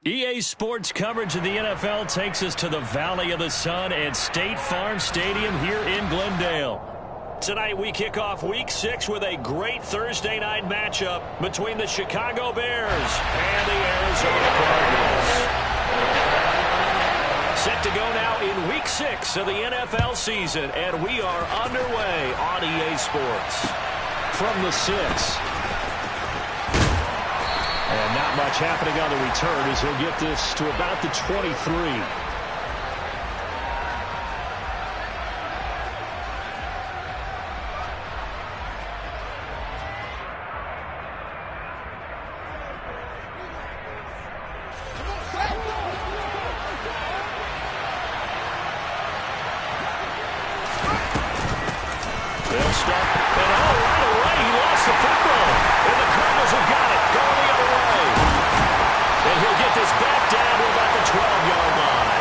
EA Sports coverage of the NFL takes us to the Valley of the Sun and State Farm Stadium here in Glendale. Tonight we kick off Week 6 with a great Thursday night matchup between the Chicago Bears and the Arizona Cardinals. Set to go now in Week 6 of the NFL season, and we are underway on EA Sports. From the 6. And not much happening on the return as he'll get this to about the 23. They'll stop, and right away he lost the football. And the Cardinals have got it, going the other way. And he'll get this back down to about the 12-yard line.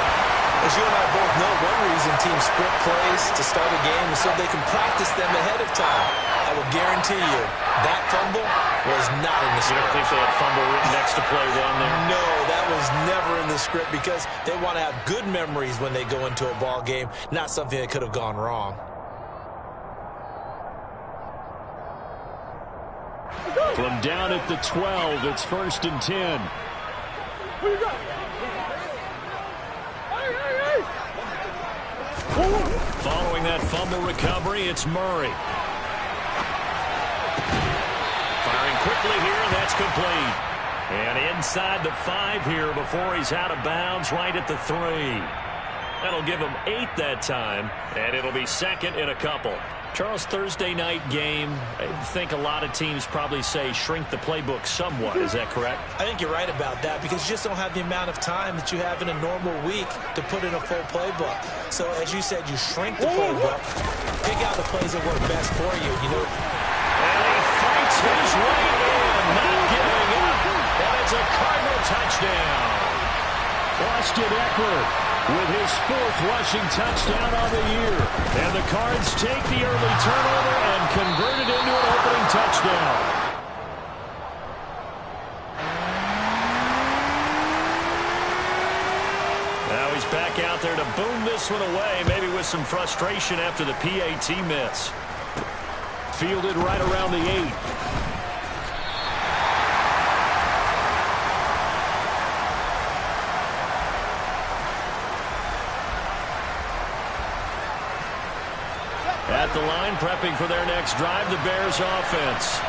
As you and I both know, one reason teams script plays to start a game is so they can practice them ahead of time. I will guarantee you that fumble was not in the script. You don't think they had fumble written next to play one there? No, that was never in the script because they want to have good memories when they go into a ball game, not something that could have gone wrong. From down at the 12, it's 1st and 10. Following that fumble recovery, it's Murray. Firing quickly here, and that's complete. And inside the 5 here before he's out of bounds, right at the 3. That'll give him 8 that time, and it'll be 2nd and a couple. Charles, Thursday night game, I think a lot of teams probably say shrink the playbook somewhat. Is that correct? I think you're right about that because you just don't have the amount of time that you have in a normal week to put in a full playbook. So, as you said, you shrink the playbook, pick out the plays that work best for you. And he fights his way in, not giving up. And it's a Cardinal touchdown. Austin Eckler with his 4th rushing touchdown on the year. And the Cards take the early turnover and convert it into an opening touchdown. Now he's back out there to boom this one away, maybe with some frustration after the PAT miss. Fielded right around the 8. At the line, prepping for their next drive, the Bears offense.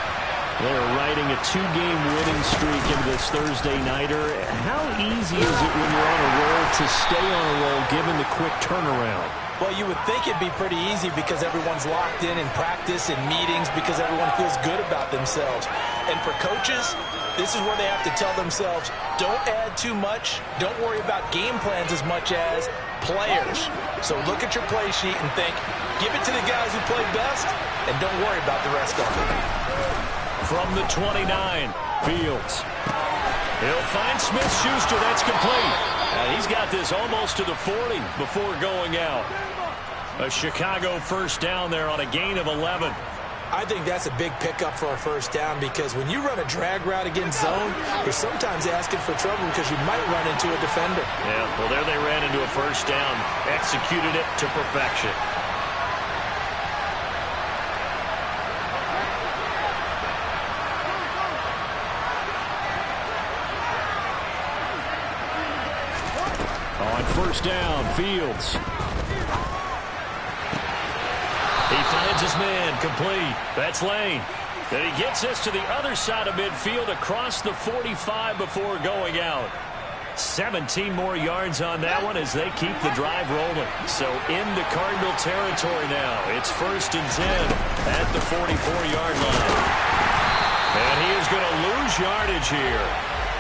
They're riding a 2-game winning streak into this Thursday nighter. How easy is it when you're on a roll to stay on a roll given the quick turnaround? Well, you would think it'd be pretty easy because everyone's locked in practice and meetings because everyone feels good about themselves. And for coaches, this is where they have to tell themselves, don't add too much, don't worry about game plans as much as players. So look at your play sheet and think, give it to the guys who play best, and don't worry about the rest of them. From the 29, Fields. He'll find Smith-Schuster. That's complete. And he's got this almost to the 40 before going out. A Chicago first down there on a gain of 11. I think that's a big pickup for a first down because when you run a drag route against zone, you're sometimes asking for trouble because you might run into a defender. Yeah, well, there they ran into a first down. Executed it to perfection. On first down, Fields. He finds his man, complete. That's Lane. Then he gets this to the other side of midfield across the 45 before going out. 17 more yards on that one as they keep the drive rolling. So into Cardinal territory now. It's 1st and 10 at the 44-yard line. And he is going to lose yardage here.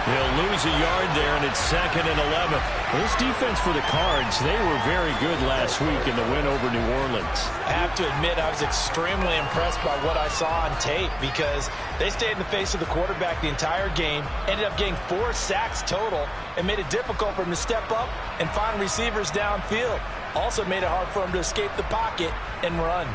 He'll lose a yard there, and it's 2nd and 11. This defense for the Cards, they were very good last week in the win over New Orleans. I have to admit, I was extremely impressed by what I saw on tape because they stayed in the face of the quarterback the entire game, ended up getting 4 sacks total, and made it difficult for him to step up and find receivers downfield. Also made it hard for him to escape the pocket and run.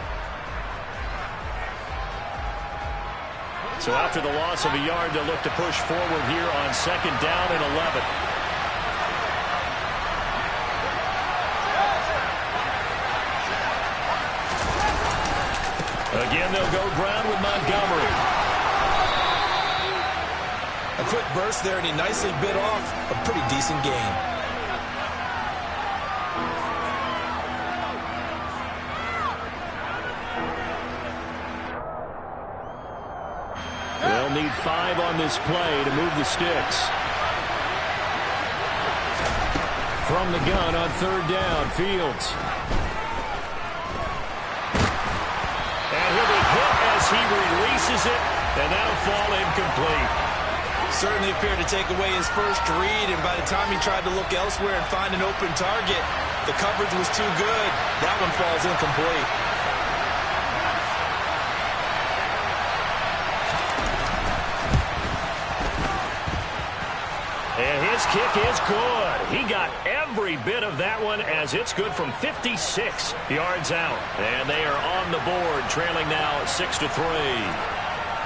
So after the loss of a yard, they'll look to push forward here on 2nd down and 11. And they'll go ground with Montgomery. A quick burst there, and he nicely bit off a pretty decent gain. They'll need 5 on this play to move the sticks. From the gun on 3rd down, Fields. And he'll be hit as he releases it, and that'll fall incomplete. Certainly appeared to take away his first read, and by the time he tried to look elsewhere and find an open target, the coverage was too good. That one falls incomplete. And his kick is good. He got every bit of that one as it's good from 56 yards out. And they are on the board, trailing now 6-3.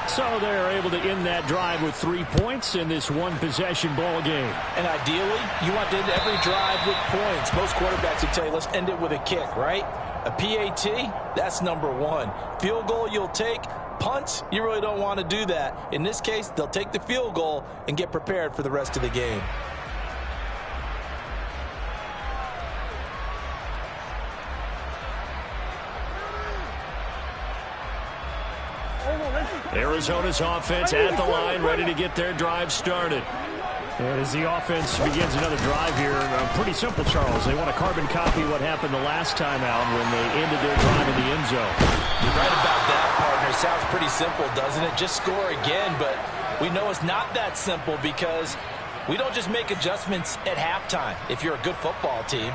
So they're able to end that drive with 3 points in this one-possession ball game. And ideally, you want to end every drive with points. Most quarterbacks would tell you, let's end it with a kick, right? A PAT, that's number 1. Field goal you'll take. Punts, you really don't want to do that. In this case, they'll take the field goal and get prepared for the rest of the game. Arizona's offense at the line, ready to get their drive started. And as the offense begins another drive here, pretty simple, Charles. They want to carbon copy what happened the last time out when they ended their drive in the end zone. You're right about that, partner. Sounds pretty simple, doesn't it? Just score again, but we know it's not that simple because we don't just make adjustments at halftime if you're a good football team.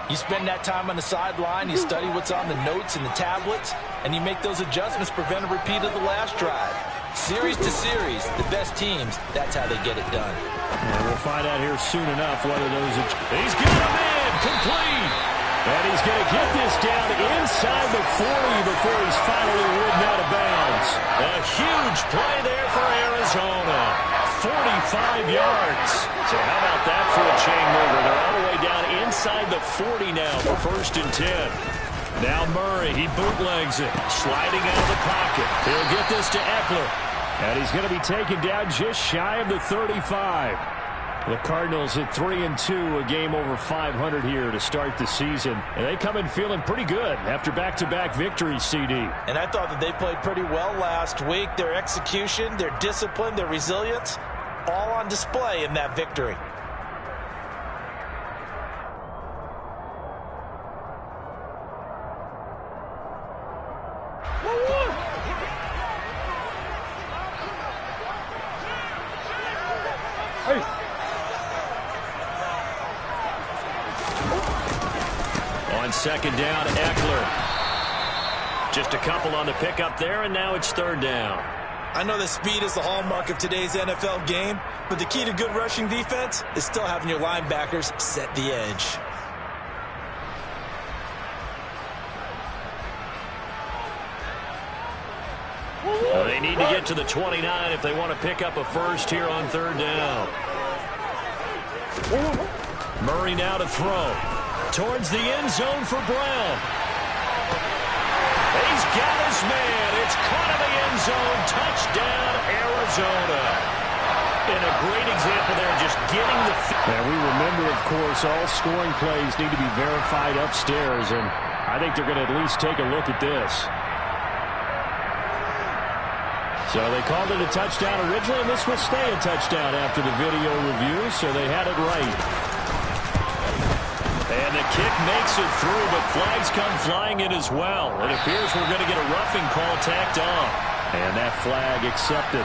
You spend that time on the sideline, you study what's on the notes and the tablets, and you make those adjustments, prevent a repeat of the last drive. Series to series, the best teams, that's how they get it done. And we'll find out here soon enough whether those... He's got him in, complete! And he's going to get this down inside the 40 before he's finally ridden out of bounds. A huge play there for Arizona. 45 yards. So how about that for a chain mover? They're all the way down inside the 40 now for 1st and 10. Now Murray, he bootlegs it, sliding out of the pocket. He'll get this to Eckler. And he's going to be taken down just shy of the 35. The Cardinals at 3-2, a game over 500 here to start the season. And they come in feeling pretty good after back-to-back victories, CD. And I thought that they played pretty well last week. Their execution, their discipline, their resilience, all on display in that victory. On 2nd down, Eckler. Just a couple on the pickup there, and now it's 3rd down. I know that speed is the hallmark of today's NFL game, but the key to good rushing defense is still having your linebackers set the edge. They need to get to the 29 if they want to pick up a first here on 3rd down. Murray now to throw. Towards the end zone for Brown. He's got his man. It's caught in the end zone. Touchdown, Arizona. And a great example there, just getting the... And we remember, of course, all scoring plays need to be verified upstairs, and I think they're going to at least take a look at this. So they called it a touchdown originally, and this will stay a touchdown after the video review, so they had it right. And the kick makes it through, but flags come flying in as well. It appears we're going to get a roughing call tacked on. And that flag accepted.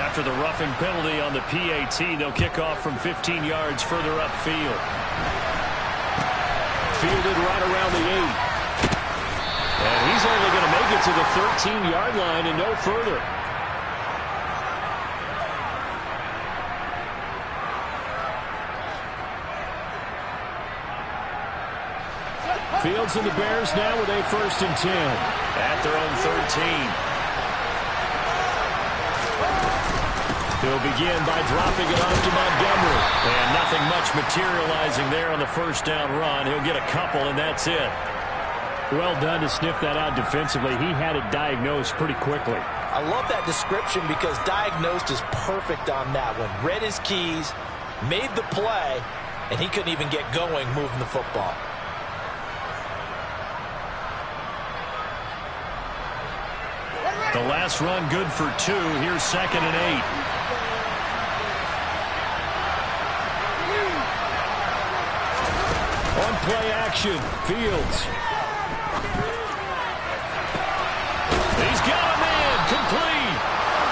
After the roughing penalty on the PAT, they'll kick off from 15 yards further upfield. Fielded right around the 8. And he's only going to make it to the 13-yard line and no further. Fields and the Bears now with a 1st and 10 at their own 13. He'll begin by dropping it off to Montgomery. And nothing much materializing there on the first down run. He'll get a couple, and that's it. Well done to sniff that out defensively. He had it diagnosed pretty quickly. I love that description because diagnosed is perfect on that one. Read his keys, made the play, and he couldn't even get going moving the football. The last run good for 2. Here's 2nd and 8. On play action, Fields. He's got a man, complete.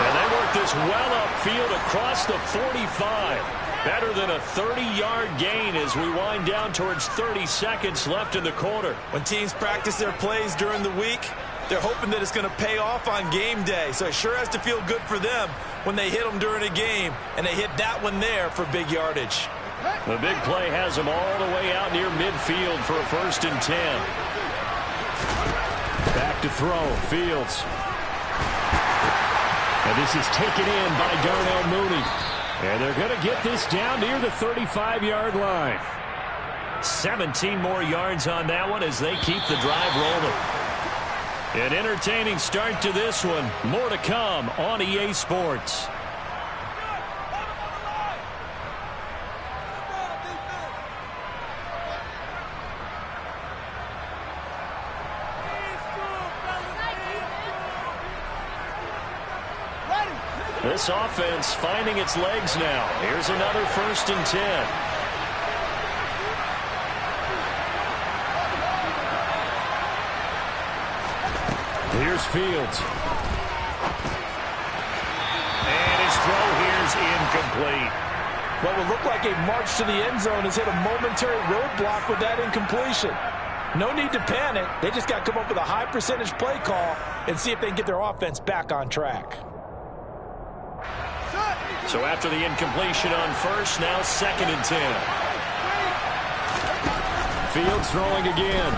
And they work this well upfield across the 45. Better than a 30-yard gain as we wind down towards 30 seconds left in the quarter. When teams practice their plays during the week, they're hoping that it's going to pay off on game day. So it sure has to feel good for them when they hit them during a game, and they hit that one there for big yardage. The big play has them all the way out near midfield for a 1st and 10. Back to throw, Fields. And this is taken in by Darnell Mooney. And they're going to get this down near the 35-yard line. 17 more yards on that one as they keep the drive rolling. An entertaining start to this one. More to come on EA Sports. This offense finding its legs now. Here's another 1st and 10. Here's Fields. And his throw here's incomplete. What will look like a march to the end zone has hit a momentary roadblock with that incompletion. No need to panic. They just got to come up with a high percentage play call and see if they can get their offense back on track. So after the incompletion on 1st, now 2nd and 10. Fields throwing again.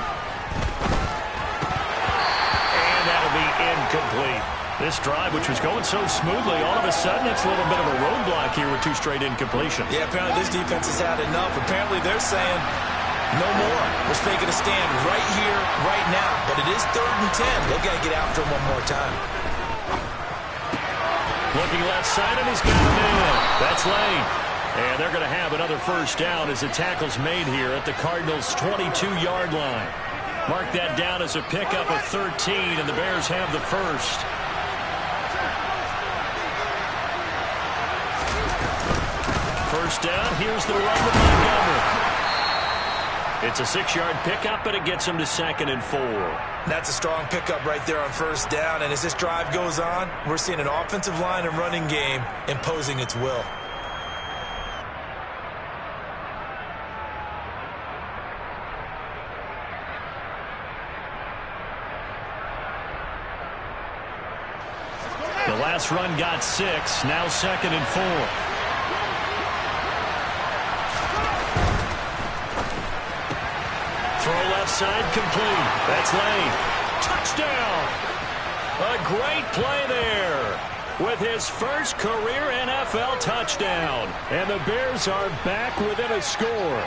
And that'll be incomplete. This drive, which was going so smoothly, all of a sudden it's a little bit of a roadblock here with 2 straight incompletions. Yeah, apparently this defense has had enough. Apparently they're saying no more. We're taking a stand right here, right now. But it is 3rd and 10. They've got to get after him one more time. Looking left side, and he's got him in. That's Lane. And they're going to have another 1st down as the tackle's made here at the Cardinals' 22-yard line. Mark that down as a pickup of 13, and the Bears have the 1st. First down, here's the run with Montgomery. It's a 6-yard pickup, but it gets him to 2nd and 4. That's a strong pickup right there on 1st down. And as this drive goes on, we're seeing an offensive line and running game imposing its will. The last run got 6, now 2nd and 4. Throw left side complete. That's Lane. Touchdown. A great play there with his first career NFL touchdown. And the Bears are back within a score.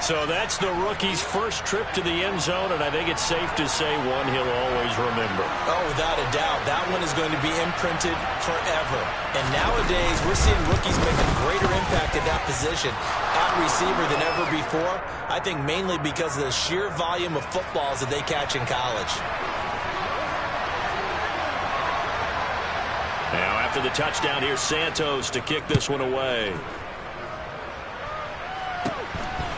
So that's the rookie's first trip to the end zone, and I think it's safe to say one he'll always remember. Oh, without a doubt. That one is going to be imprinted forever. And nowadays, we're seeing rookies make a greater impact at that position at receiver than ever before. I think mainly because of the sheer volume of footballs that they catch in college. Now, after the touchdown, here's Santos to kick this one away.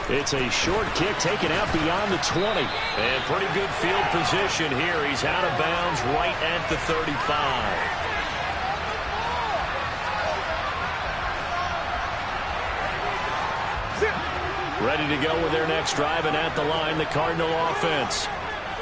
It's a short kick taken out beyond the 20. And pretty good field position here. He's out of bounds right at the 35. Ready to go with their next drive, and at the line, the Cardinal offense.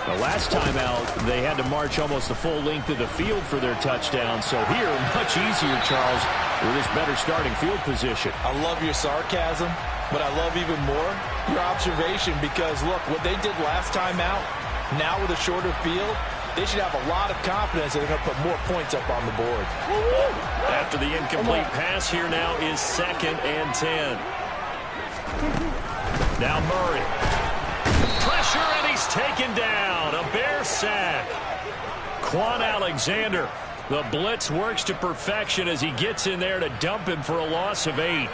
The last time out, they had to march almost the full length of the field for their touchdown. So here, much easier, Charles, with this better starting field position. I love your sarcasm, but I love even more your observation because, look, what they did last time out, now with a shorter field, they should have a lot of confidence that they're going to put more points up on the board. After the incomplete pass, here now is 2nd and 10. Now Murray. Pressure, and he's taken down. A Bear sack. Quan Alexander. The blitz works to perfection as he gets in there to dump him for a loss of 8.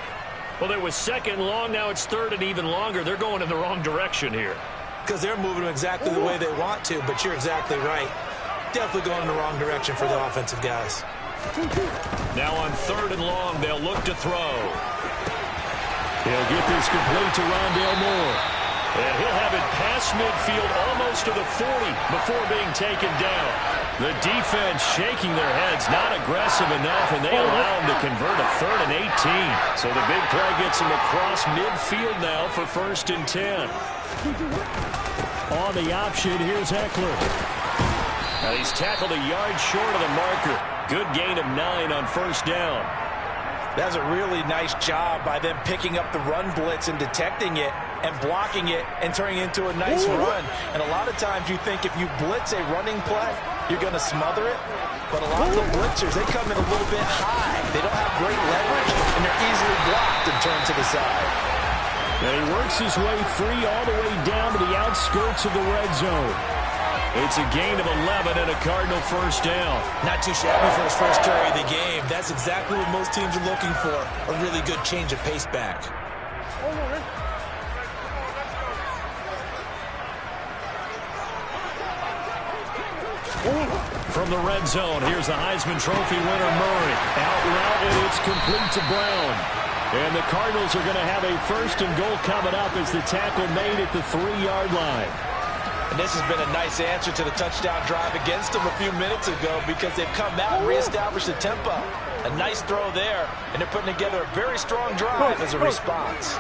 Well, it was 2nd and long. Now it's 3rd and even longer. They're going in the wrong direction here. Because they're moving exactly the way they want to, but you're exactly right. Definitely going in the wrong direction for the offensive guys. Now on 3rd and long, they'll look to throw. He'll get this complete to Rondale Moore. And he'll have it past midfield almost to the 40 before being taken down. The defense shaking their heads, not aggressive enough, and they allow him to convert a 3rd and 18. So the big play gets him across midfield now for 1st and 10. On the option, here's Eckler. Now he's tackled a yard short of the marker. Good gain of 9 on 1st down. That's a really nice job by them picking up the run blitz and detecting it and blocking it and turning it into a nice run. And a lot of times you think if you blitz a running play, you're going to smother it. But a lot of the blitzers, they come in a little bit high. They don't have great leverage, and they're easily blocked and turned to the side. And he works his way free all the way down to the outskirts of the red zone. It's a gain of 11 and a Cardinal 1st down. Not too shabby for his first carry of the game. That's exactly what most teams are looking for, a really good change of pace back. From the red zone, here's the Heisman Trophy winner, Murray. Out route, and it's complete to Brown. And the Cardinals are going to have a 1st and goal coming up as the tackle made at the 3-yard line. And this has been a nice answer to the touchdown drive against them a few minutes ago because they've come out and reestablished the tempo. A nice throw there, and they're putting together a very strong drive as a response.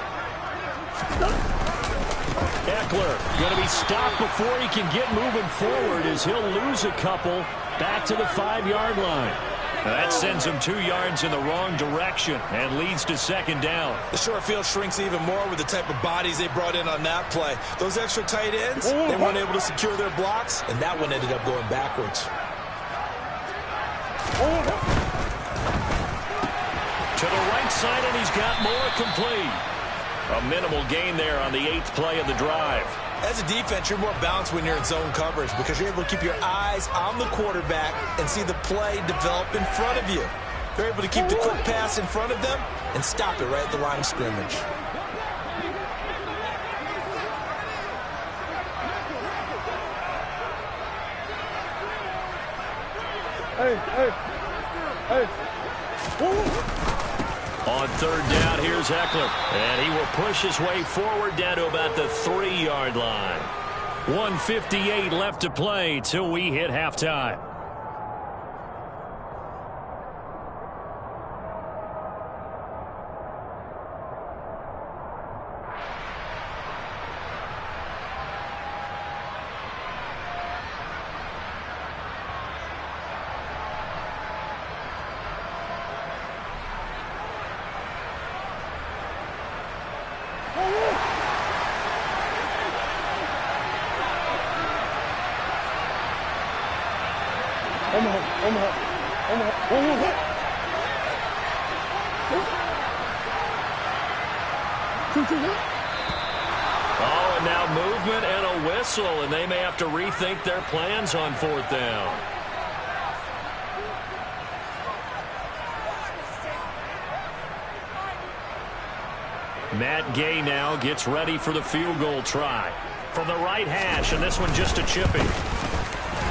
Eckler going to be stopped before he can get moving forward as he'll lose a couple back to the 5-yard line. Now that sends him 2 yards in the wrong direction and leads to 2nd down. The short field shrinks even more with the type of bodies they brought in on that play. Those extra tight ends, they weren't able to secure their blocks, and that one ended up going backwards. To the right side, and he's got more complete. A minimal gain there on the 8th play of the drive. As a defense, you're more balanced when you're in zone coverage because you're able to keep your eyes on the quarterback and see the play develop in front of you. They're able to keep the quick pass in front of them and stop it right at the line of scrimmage. On 3rd down, here's Eckler. And he will push his way forward down to about the 3-yard line. 1:58 left to play till we hit halftime. Oh, and now movement and a whistle, and they may have to rethink their plans on 4th down. Matt Gay now gets ready for the field goal try. From the right hash, and this one just a chipping.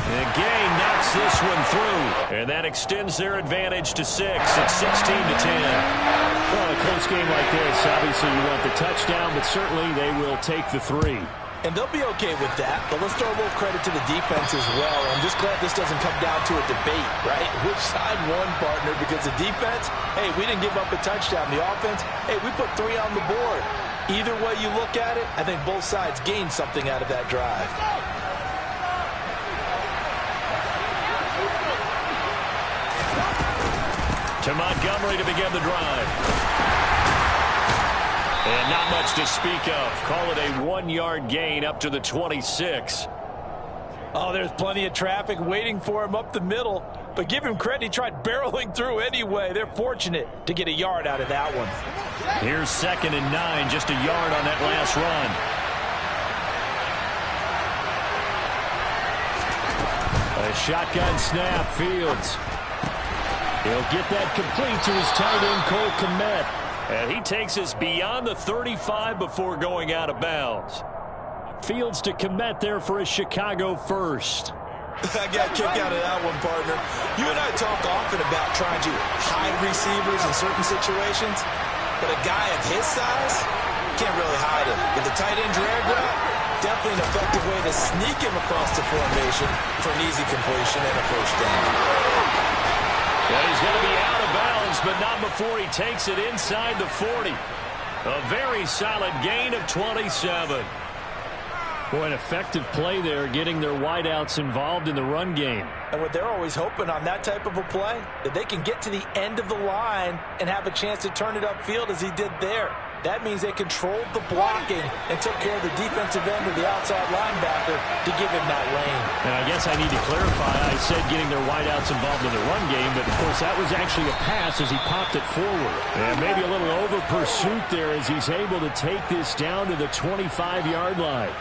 And Gay knocks this one through, and that extends their advantage to 6. It's 16-10. Well, a close game like this, obviously you want the touchdown, but certainly they will take the 3. And they'll be okay with that, but let's throw a little credit to the defense as well. I'm just glad this doesn't come down to a debate, right? Which side won, partner? Because the defense, hey, we didn't give up a touchdown. The offense, hey, we put 3 on the board. Either way you look at it, I think both sides gained something out of that drive. To Montgomery to begin the drive. And not much to speak of. Call it a 1-yard gain up to the 26. Oh, there's plenty of traffic waiting for him up the middle. But give him credit, he tried barreling through anyway. They're fortunate to get a yard out of that one. Here's 2nd and 9, just a yard on that last run. A shotgun snap, Fields. He'll get that complete to his tight end, Cole Kmet. And he takes us beyond the 35 before going out of bounds. Fields to Kmet there for a Chicago first. I got a kick out of that one, partner. You and I talk often about trying to hide receivers in certain situations, but a guy of his size can't really hide him. With the tight end drag route, definitely an effective way to sneak him across the formation for an easy completion and a first down. Well, he's going to be out of bounds, but not before he takes it inside the 40. A very solid gain of 27. Boy, an effective play there, getting their wideouts involved in the run game. And what they're always hoping on that type of a play, that they can get to the end of the line and have a chance to turn it upfield as he did there. That means they controlled the blocking and took care of the defensive end or the outside linebacker to give him that lane. And I guess I need to clarify, I said getting their wideouts involved in the run game, but of course that was actually a pass as he popped it forward. And maybe a little over pursuit there as he's able to take this down to the 25-yard line.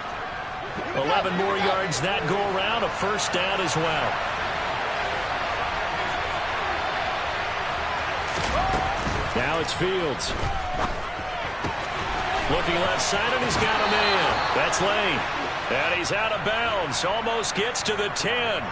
11 more yards that go around, a first down as well. Now it's Fields. Looking left side, and he's got a man. That's Lane. And he's out of bounds. Almost gets to the 10.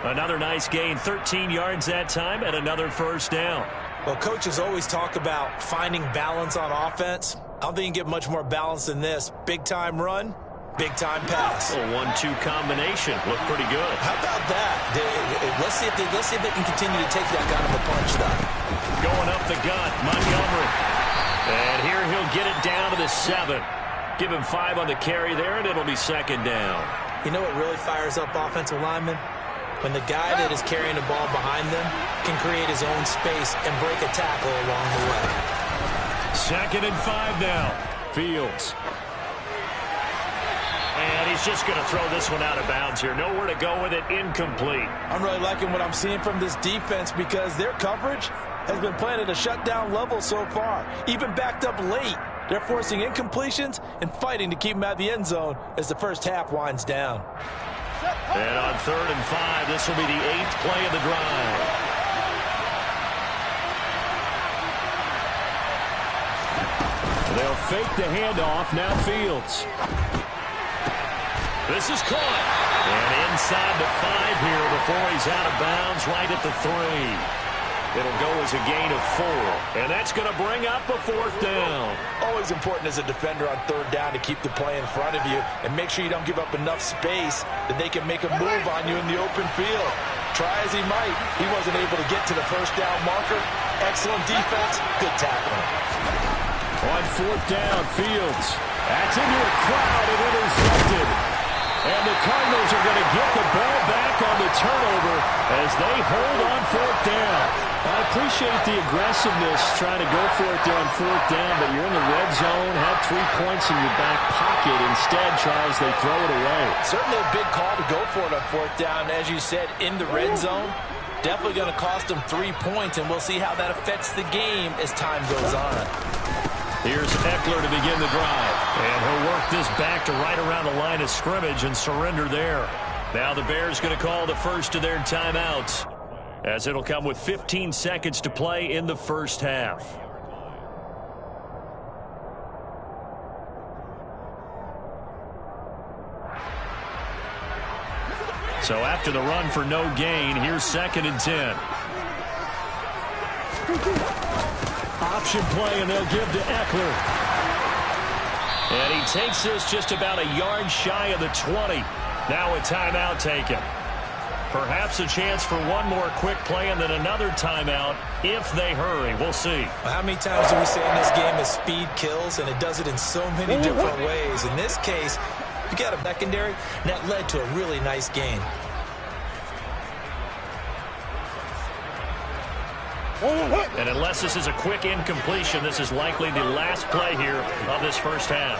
Another nice gain, 13 yards that time, and another first down. Well, coaches always talk about finding balance on offense. I don't think you can get much more balance than this. Big-time run, big-time pass. A 1-2 combination. Looked pretty good. How about that? Let's see if they can continue to take that kind of a punch, though. Going up the gut, Montgomery. And here he'll get it down to the 7. Give him 5 on the carry there, and it'll be second down. You know what really fires up offensive linemen? When the guy that is carrying the ball behind them can create his own space and break a tackle along the way. 2nd and 5 now. Fields. And he's just going to throw this one out of bounds here. Nowhere to go with it. Incomplete. I'm really liking what I'm seeing from this defense because their coverage has been playing at a shutdown level so far. Even backed up late, they're forcing incompletions and fighting to keep them out of the end zone as the first half winds down. And on 3rd and 5, this will be the 8th play of the drive. They'll fake the handoff. Now Fields. This is caught. And inside the 5 here before he's out of bounds, right at the 3. It'll go as a gain of 4. And that's going to bring up a 4th down. Always important as a defender on 3rd down to keep the play in front of you and make sure you don't give up enough space that they can make a move on you in the open field. Try as he might, he wasn't able to get to the first down marker. Excellent defense, good tackling. On 4th down, Fields. That's into a crowd and intercepted. And the Cardinals are going to get the ball back on the turnover as they hold on 4th down. I appreciate the aggressiveness trying to go for it there on 4th down, but you're in the red zone, have 3 points in your back pocket. Instead, Charles, they throw it away. Certainly a big call to go for it on 4th down. As you said, in the red zone, definitely going to cost them 3 points, and we'll see how that affects the game as time goes on. Here's Eckler to begin the drive. And he'll work this back to right around the line of scrimmage and surrender there. Now the Bears going to call the first of their timeouts, as it'll come with 15 seconds to play in the first half. So after the run for no gain, here's 2nd and 10. Option play, and they'll give to Eckler. And he takes this just about a yard shy of the 20. Now a timeout taken. Perhaps a chance for one more quick play and then another timeout if they hurry. We'll see. Well, how many times do we say in this game that speed kills, and it does it in so many different ways? In this case, you got a secondary, and that led to a really nice gain. And unless this is a quick incompletion, this is likely the last play here of this first half.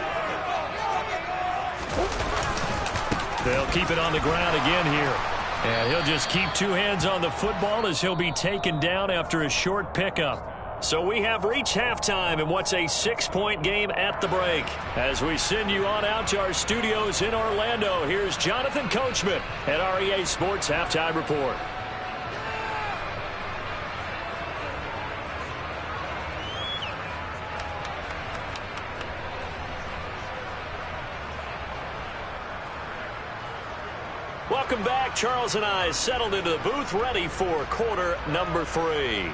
They'll keep it on the ground again here. And he'll just keep two hands on the football as he'll be taken down after a short pickup. So we have reached halftime in what's a 6-point game at the break. As we send you on out to our studios in Orlando, here's Jonathan Coachman at REA Sports Halftime Report. Welcome back. Charles and I settled into the booth, ready for quarter number 3.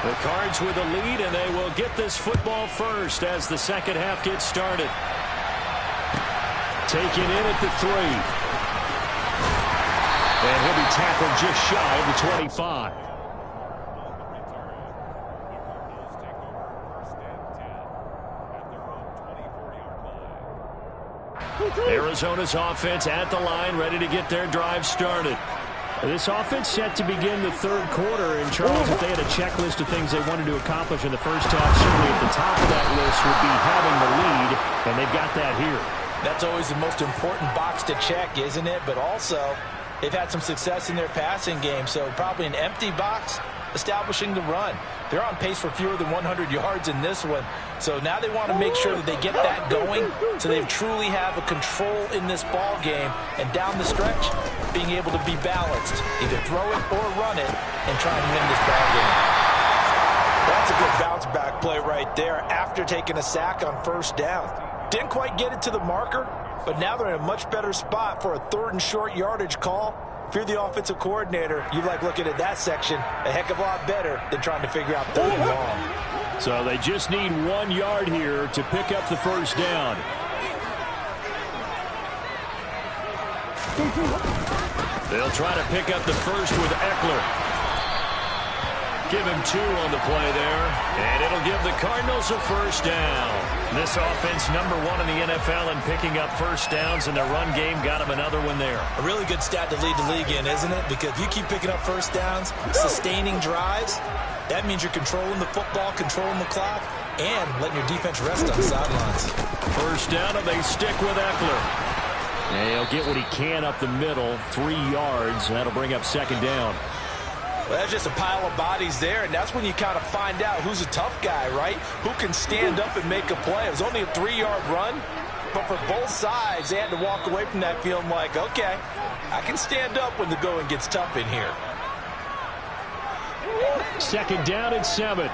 The Cards with the lead, and they will get this football first as the second half gets started. Taken in at the 3. And he'll be tackled just shy of the 25. Arizona's offense at the line, ready to get their drive started. This offense set to begin the third quarter. And, Charles, if they had a checklist of things they wanted to accomplish in the first half, certainly at the top of that list would be having the lead, and they've got that here. That's always the most important box to check, isn't it? But also, they've had some success in their passing game, so probably an empty box establishing the run. They're on pace for fewer than 100 yards in this one, so now they want to make sure that they get that going so they truly have a control in this ball game, and down the stretch, being able to be balanced, either throw it or run it, and try and win this ball game. That's a good bounce back play right there after taking a sack on first down. Didn't quite get it to the marker, but now they're in a much better spot for a 3rd and short yardage call. If you're the offensive coordinator, you like looking at that section a heck of a lot better than trying to figure out 3rd and long. So they just need 1 yard here to pick up the first down. They'll try to pick up the first with Eckler. Give him 2 on the play there, and it'll give the Cardinals a first down. This offense number 1 in the NFL in picking up first downs, and the run game got him another one there. A really good stat to lead the league in, isn't it? Because if you keep picking up first downs, sustaining drives, that means you're controlling the football, controlling the clock, and letting your defense rest on the sidelines. First down, and they stick with Eckler. And he'll get what he can up the middle, 3 yards. That'll bring up second down. Well, that's just a pile of bodies there, and that's when you kind of find out who's a tough guy, right? Who can stand up and make a play. It was only a 3-yard run, but for both sides, they had to walk away from that feeling like, okay, I can stand up when the going gets tough in here. Second down and 7.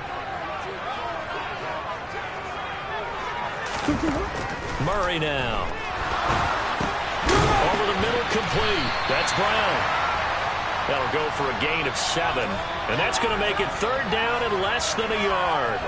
Murray now. Over the middle, complete. That's Brown. That'll go for a gain of 7. And that's going to make it 3rd down and less than a yard.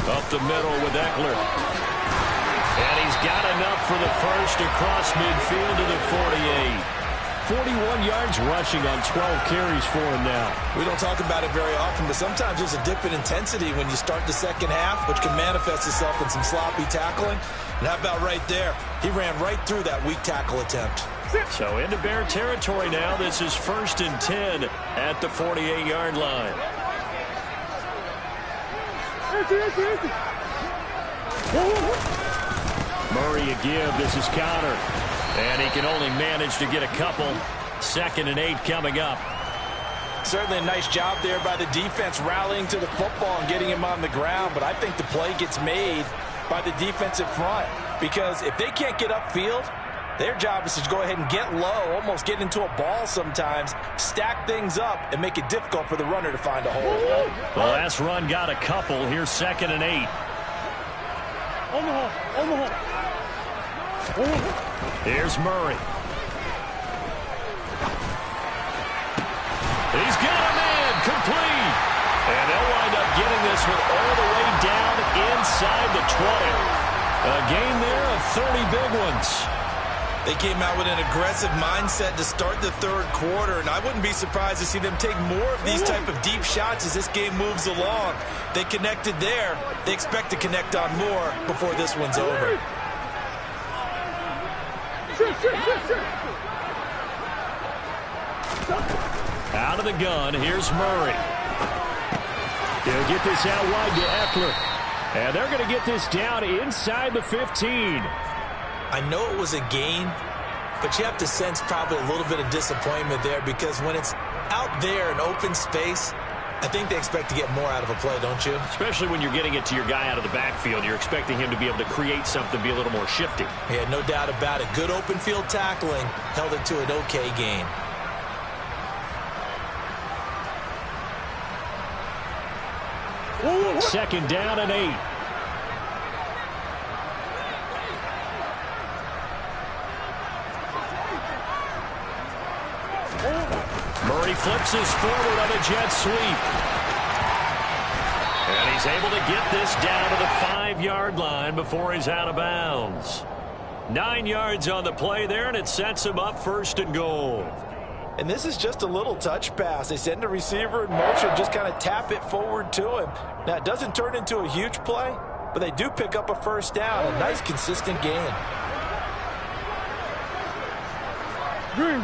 Up the middle with Eckler. And he's got enough for the first across midfield to the 48. 41 yards rushing on 12 carries for him now. We don't talk about it very often, but sometimes there's a dip in intensity when you start the second half, which can manifest itself in some sloppy tackling. And how about right there? He ran right through that weak tackle attempt. So into Bear territory now. This is 1st and 10 at the 48-yard line. Murray a give. This is Connor. And he can only manage to get a couple. 2nd and 8 coming up. Certainly a nice job there by the defense rallying to the football and getting him on the ground. But I think the play gets made by the defensive front. Because if they can't get upfield, their job is to go ahead and get low, almost get into a ball sometimes, stack things up, and make it difficult for the runner to find a hole. The last run got a couple. Here's 2nd and 8. Here's Murray. He's got a man complete. And they'll wind up getting this this one all the way down inside the 20. A gain there of 30 big ones. They came out with an aggressive mindset to start the third quarter, and I wouldn't be surprised to see them take more of these type of deep shots as this game moves along. They connected there. They expect to connect on more before this one's over. Out of the gun, here's Murray. He'll get this out wide to Eckler. And they're going to get this down inside the 15. I know it was a gain, but you have to sense probably a little bit of disappointment there because when it's out there in open space, I think they expect to get more out of a play, don't you? Especially when you're getting it to your guy out of the backfield. You're expecting him to be able to create something, be a little more shifty. Yeah, no doubt about it. Good open field tackling held it to an okay gain. Second down and 8. Murray flips his forward on a jet sweep. And he's able to get this down to the 5-yard line before he's out of bounds. 9 yards on the play there, and it sets him up first and goal. And this is just a little touch pass. They send the receiver in motion, just kind of tap it forward to him. Now, it doesn't turn into a huge play, but they do pick up a first down. A nice, consistent gain. Green.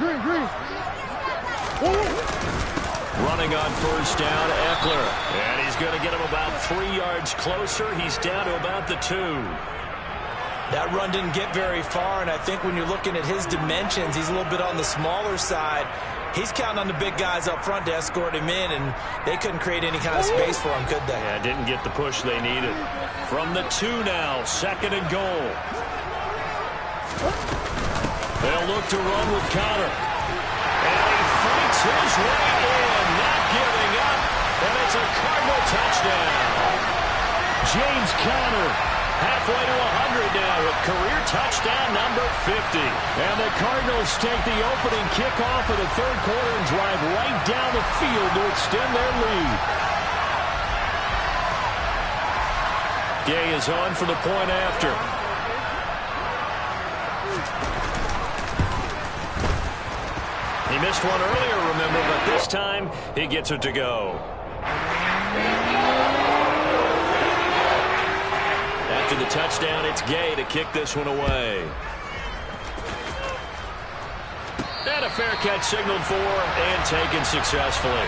Running on first down, Eckler. And he's going to get him about 3 yards closer. He's down to about the 2. That run didn't get very far, and I think when you're looking at his dimensions, he's a little bit on the smaller side. He's counting on the big guys up front to escort him in, and they couldn't create any kind of space for him, could they? Yeah, didn't get the push they needed. From the 2 now, second and goal. They'll look to run with Connor. And he fights his way in, not giving up. And it's a Cardinal touchdown. James Conner, halfway to 100 now with career touchdown number 50. And the Cardinals take the opening kickoff of the third quarter and drive right down the field to extend their lead. Gay is on for the point after. He missed one earlier, remember, but this time he gets it to go. After the touchdown, it's Gay to kick this one away. And a fair catch signaled for and taken successfully.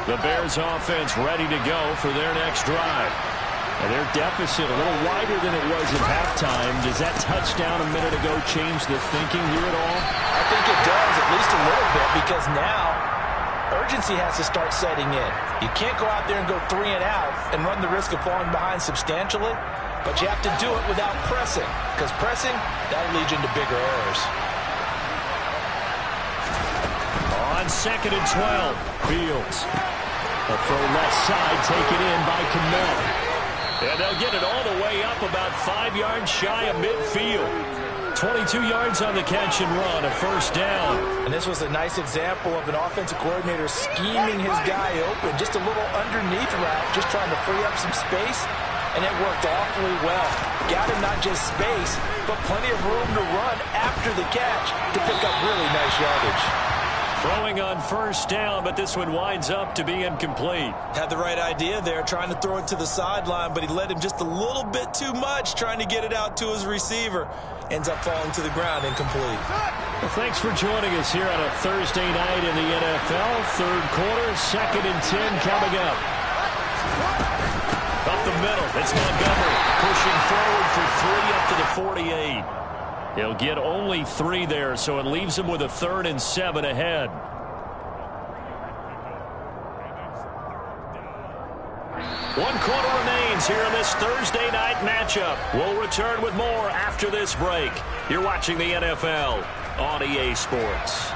The Bears offense ready to go for their next drive. And their deficit a little wider than it was at halftime. Does that touchdown a minute ago change the thinking here at all? I think it does, at least a little bit, because now urgency has to start setting in. You can't go out there and go 3 and out and run the risk of falling behind substantially, but you have to do it without pressing, because pressing, that'll lead you into bigger errors. On second and 12, Fields. A throw left side taken in by Kmet. And they'll get it all the way up about 5 yards shy of midfield. 22 yards on the catch and run, a first down. And this was a nice example of an offensive coordinator scheming his guy open. Just a little underneath route, just trying to free up some space. And it worked awfully well. Got him not just space, but plenty of room to run after the catch to pick up really nice yardage. Throwing on first down, but this one winds up to be incomplete. Had the right idea there, trying to throw it to the sideline, but he led him just a little bit too much, trying to get it out to his receiver. Ends up falling to the ground, incomplete. Well, thanks for joining us here on a Thursday night in the NFL. Third quarter, second and 10 coming up. Up the middle, it's Montgomery pushing forward for 3 up to the 48. He'll get only 3 there, so it leaves him with a 3rd and 7 ahead. One quarter remains here in this Thursday night matchup. We'll return with more after this break. You're watching the NFL on EA Sports.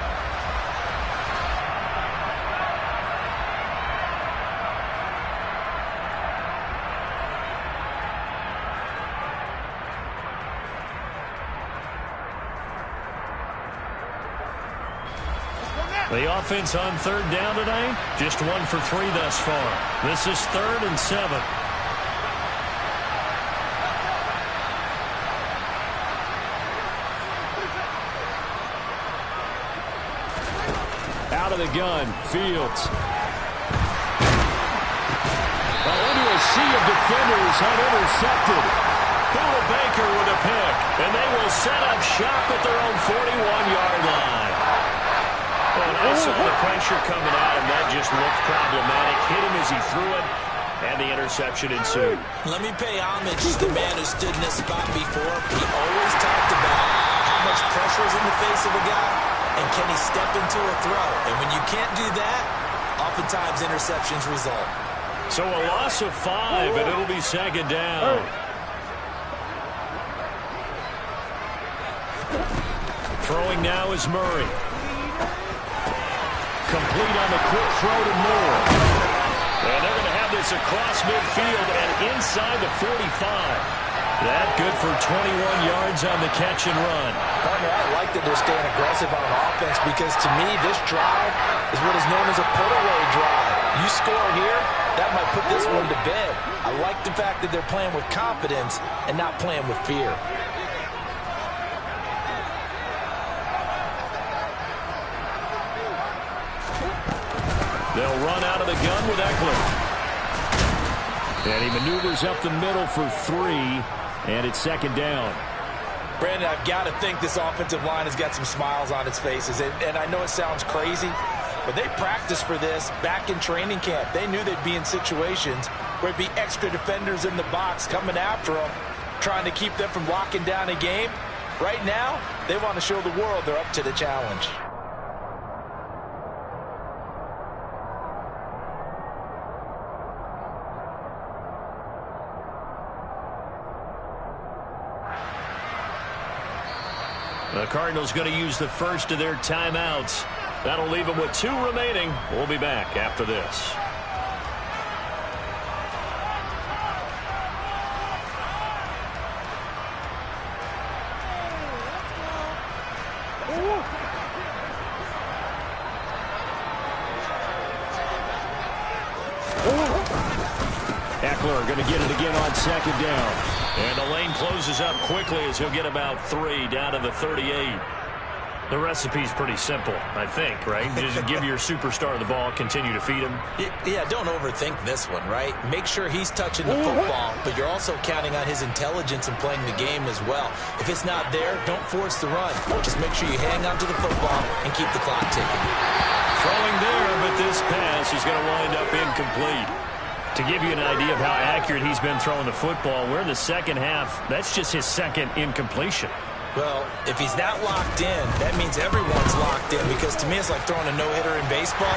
The offense on third down today, just 1 for 3 thus far. This is 3rd and 7. Out of the gun, Fields. Into a sea of defenders, unintercepted. Buda Baker with a pick, and they will set up shop at their own 41-yard line. And I saw the pressure coming at him. That just looked problematic. Hit him as he threw it, and the interception ensued. Let me pay homage to the man who stood in this spot before. He always talked about how much pressure is in the face of a guy, and can he step into a throw. And when you can't do that, oftentimes interceptions result. So a loss of 5, and it'll be 2nd down. Throwing now is Murray. Complete on the quick throw to Moore. And they're going to have this across midfield and inside the 45. That good for 21 yards on the catch and run. Partner, I like that they're staying aggressive on offense because to me this drive is what is known as a put-away drive. You score here, that might put this one to bed. I like the fact that they're playing with confidence and not playing with fear. They'll run out of the gun with Eckler. And he maneuvers up the middle for 3, and it's 2nd down. Brandon, I've got to think this offensive line has got some smiles on its faces. And I know it sounds crazy, but they practiced for this back in training camp. They knew they'd be in situations where it'd be extra defenders in the box coming after them, trying to keep them from locking down a game. Right now, they want to show the world they're up to the challenge. The Cardinals going to use the first of their timeouts. That'll leave them with 2 remaining. We'll be back after this. Eckler going to get it again on 2nd down. And the lane closes up quickly as he'll get about 3 down to the 38. The recipe's pretty simple, I think, right? Just give your superstar the ball, continue to feed him. Yeah, don't overthink this one, right? Make sure he's touching the football, but you're also counting on his intelligence in playing the game as well. If it's not there, don't force the run. Just make sure you hang on to the football and keep the clock ticking. Throwing there, but this pass is going to wind up incomplete. To give you an idea of how accurate he's been throwing the football, we're in the second half. That's just his 2nd incompletion. Well, if he's not locked in, that means everyone's locked in, because to me it's like throwing a no-hitter in baseball.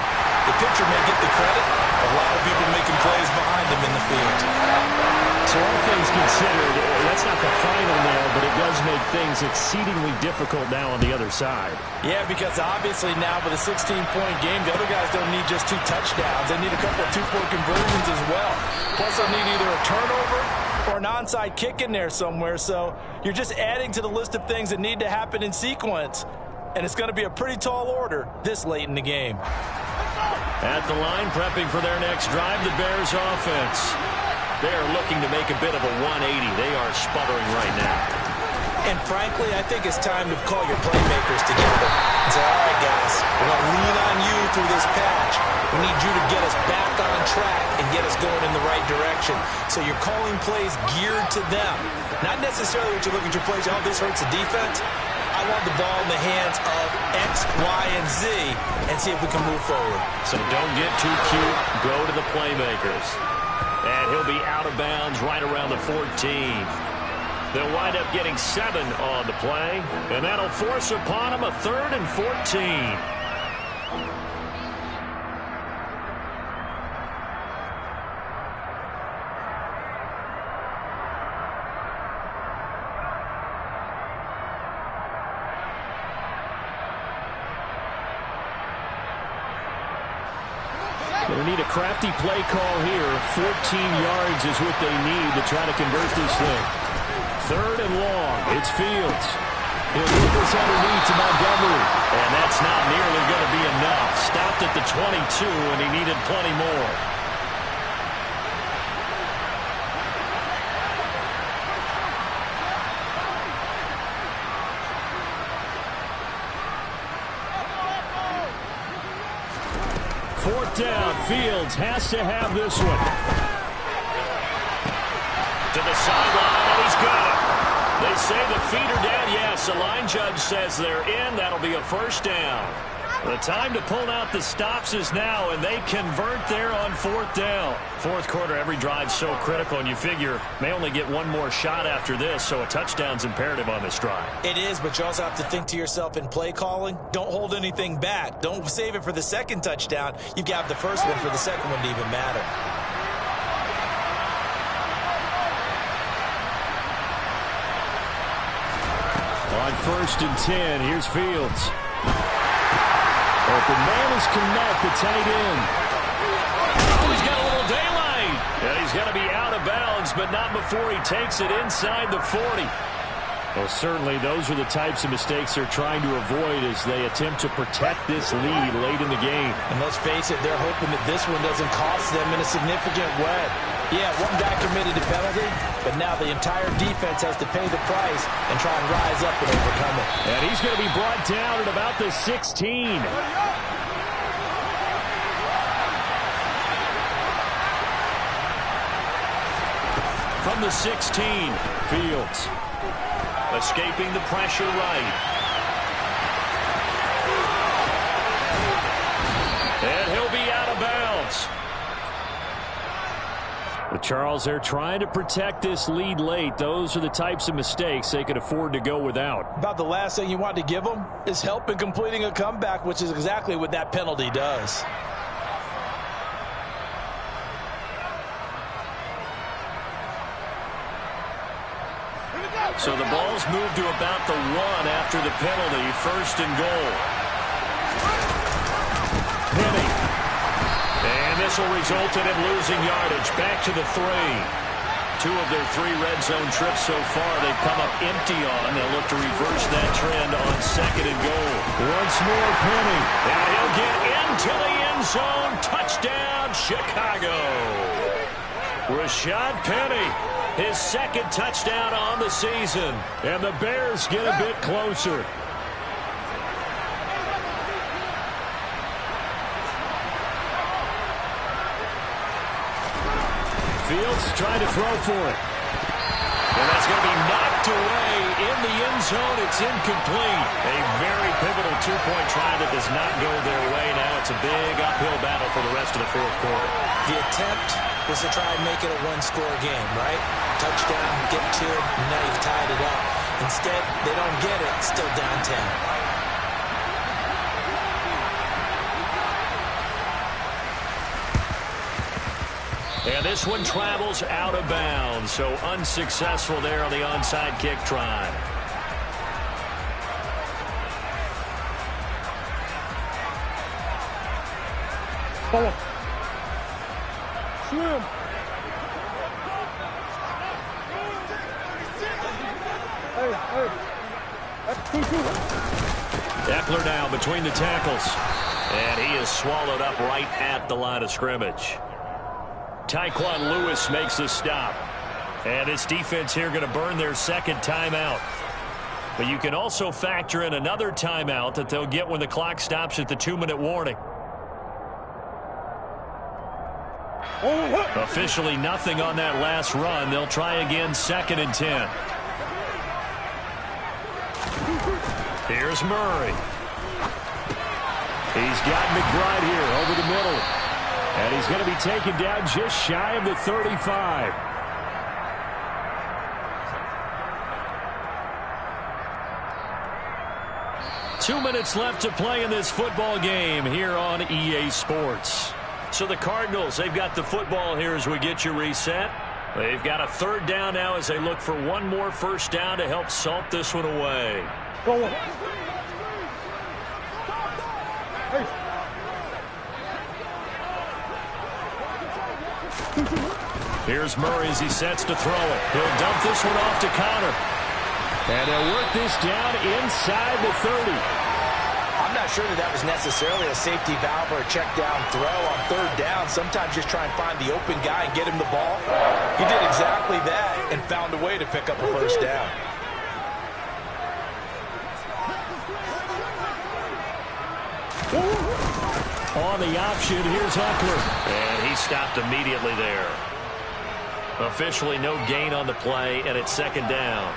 The pitcher may get the credit, a lot of people making plays behind him in the field. So all things considered, that's not the final nail, but it does make things exceedingly difficult now on the other side. Yeah, because obviously now with a 16-point game, the other guys don't need just 2 touchdowns. They need a couple of 2-point conversions as well. Plus they'll need either a turnover or an onside kick in there somewhere. So you're just adding to the list of things that need to happen in sequence. And it's going to be a pretty tall order this late in the game. At the line, prepping for their next drive, the Bears offense. They are looking to make a bit of a 180. They are sputtering right now. And frankly, I think it's time to call your playmakers together and say, all right, guys, we're going to lean on you through this patch. We need you to get us back on track and get us going in the right direction. So you're calling plays geared to them. Not necessarily what you look at your plays, oh, this hurts the defense. I want the ball in the hands of X, Y, and Z and see if we can move forward. So don't get too cute. Go to the playmakers. And he'll be out of bounds right around the 14. They'll wind up getting 7 on the play, and that'll force upon him a 3rd and 14. Going to need a crafty play call here. 14 yards is what they need to try to convert this thing. 3rd and long. It's Fields. He'll get this underneath to Montgomery. And that's not nearly going to be enough. Stopped at the 22, and he needed plenty more. Fourth down. Fields has to have this one. To the sideline, and he's got it. They say the feet are down. Yes, the line judge says they're in. That'll be a first down. The time to pull out the stops is now, and they convert there on fourth down. Fourth quarter, every drive's so critical, and you figure may only get one more shot after this, so a touchdown's imperative on this drive. It is, but you also have to think to yourself in play calling, don't hold anything back. Don't save it for the second touchdown. You've got the first one for the second one to even matter. On 1st and 10, here's Fields. Open man is Connect, the tight end. Oh, he's got a little daylight. And he's going to be out of bounds, but not before he takes it inside the 40. Well, certainly those are the types of mistakes they're trying to avoid as they attempt to protect this lead late in the game. And let's face it, they're hoping that this one doesn't cost them in a significant way. Yeah, one guy committed a penalty, but now the entire defense has to pay the price and try and rise up and overcome it. And he's going to be brought down at about the 16. From the 16, Fields. Escaping the pressure right. And he'll be out of bounds. But Charles, they're trying to protect this lead late. Those are the types of mistakes they could afford to go without. About the last thing you want to give them is help in completing a comeback, which is exactly what that penalty does. So the ball's moved to about the 1 after the penalty. 1st and goal. Penny. And this will result in him losing yardage. Back to the 3. 2 of their 3 red zone trips so far they've come up empty on. They'll look to reverse that trend on 2nd and goal. Once more, Penny. And he'll get into the end zone. Touchdown, Chicago. Rashad Penny. His 2nd touchdown on the season. And the Bears get a bit closer. Fields trying to throw for it. And that's going to be knocked away in the end zone. It's incomplete. A very pivotal 2-point try that does not go their way. Now it's a big uphill battle for the rest of the fourth quarter. The attempt was to try and make it a one-score game, right? Touchdown, get 2, and now you've tied it up. Instead, they don't get it. Still down 10. And this one travels out of bounds, so unsuccessful there on the onside kick try. Swim. Eckler now between the tackles. And he is swallowed up right at the line of scrimmage. Tyquan Lewis makes the stop. And this defense here going to burn their 2nd timeout. But you can also factor in another timeout that they'll get when the clock stops at the 2-minute warning. Officially nothing on that last run. They'll try again 2nd and 10. Here's Murray. He's got McBride here over the middle. And he's going to be taken down just shy of the 35. Two minutes left to play in this football game here on EA Sports. So the Cardinals, they've got the football here as we get you reset. They've got a 3rd down now as they look for one more first down to help salt this one away. Go on. Here's Murray as he sets to throw it. He'll dump this one off to Connor. And they'll work this down inside the 30. I'm not sure that was necessarily a safety valve or a check down throw on third down. Sometimes just try and find the open guy and get him the ball. He did exactly that and found a way to pick up a first down. On the option, here's Eckler. And he stopped immediately there. Officially no gain on the play, and it's second down.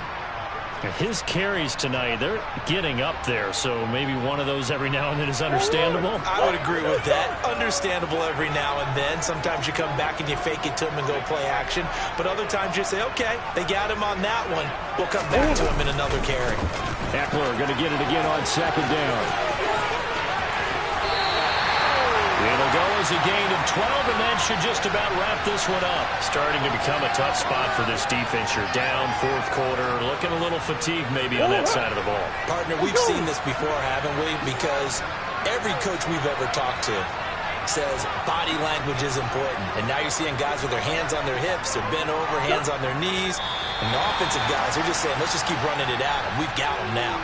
His carries tonight, they're getting up there, so maybe one of those every now and then is understandable. I would agree with that. Understandable every now and then. Sometimes you come back and you fake it to him and go play action. But other times you say, okay, they got him on that one. We'll come back to him in another carry. Eckler going to get it again on second down. It'll go as a gain of 12, and that should just about wrap this one up. Starting to become a tough spot for this defense. You're down fourth quarter, looking a little fatigued maybe on that side of the ball. Partner, we've seen this before, haven't we? Because every coach we've ever talked to says body language is important. And now you're seeing guys with their hands on their hips, they're bent over, hands on their knees. And the offensive guys, they're just saying, let's just keep running it out, and we've got them now.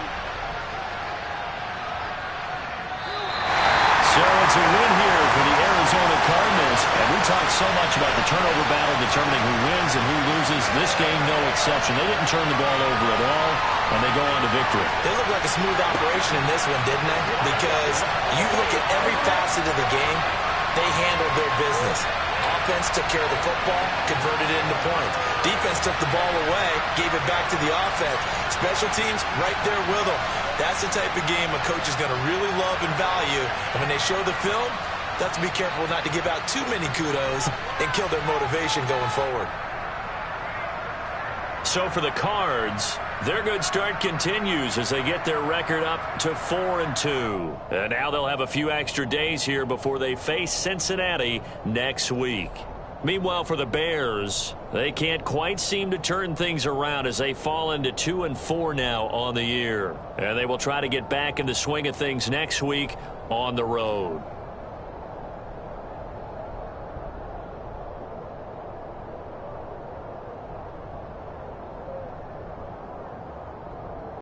So it's a win here for the Arizona Cardinals. And we talked so much about the turnover battle determining who wins and who loses. This game, no exception. They didn't turn the ball over at all, and they go on to victory. They look like a smooth operation in this one, didn't they? Because you look at every facet of the game, they handled their business. Offense took care of the football, converted it into points. Defense took the ball away, gave it back to the offense. Special teams, right there with them. That's the type of game a coach is going to really love and value. And when they show the film, they have to be careful not to give out too many kudos and kill their motivation going forward. So for the Cards, their good start continues as they get their record up to 4-2. And now they'll have a few extra days here before they face Cincinnati next week. Meanwhile, for the Bears, they can't quite seem to turn things around as they fall into 2-4 now on the year. And they will try to get back in the swing of things next week on the road.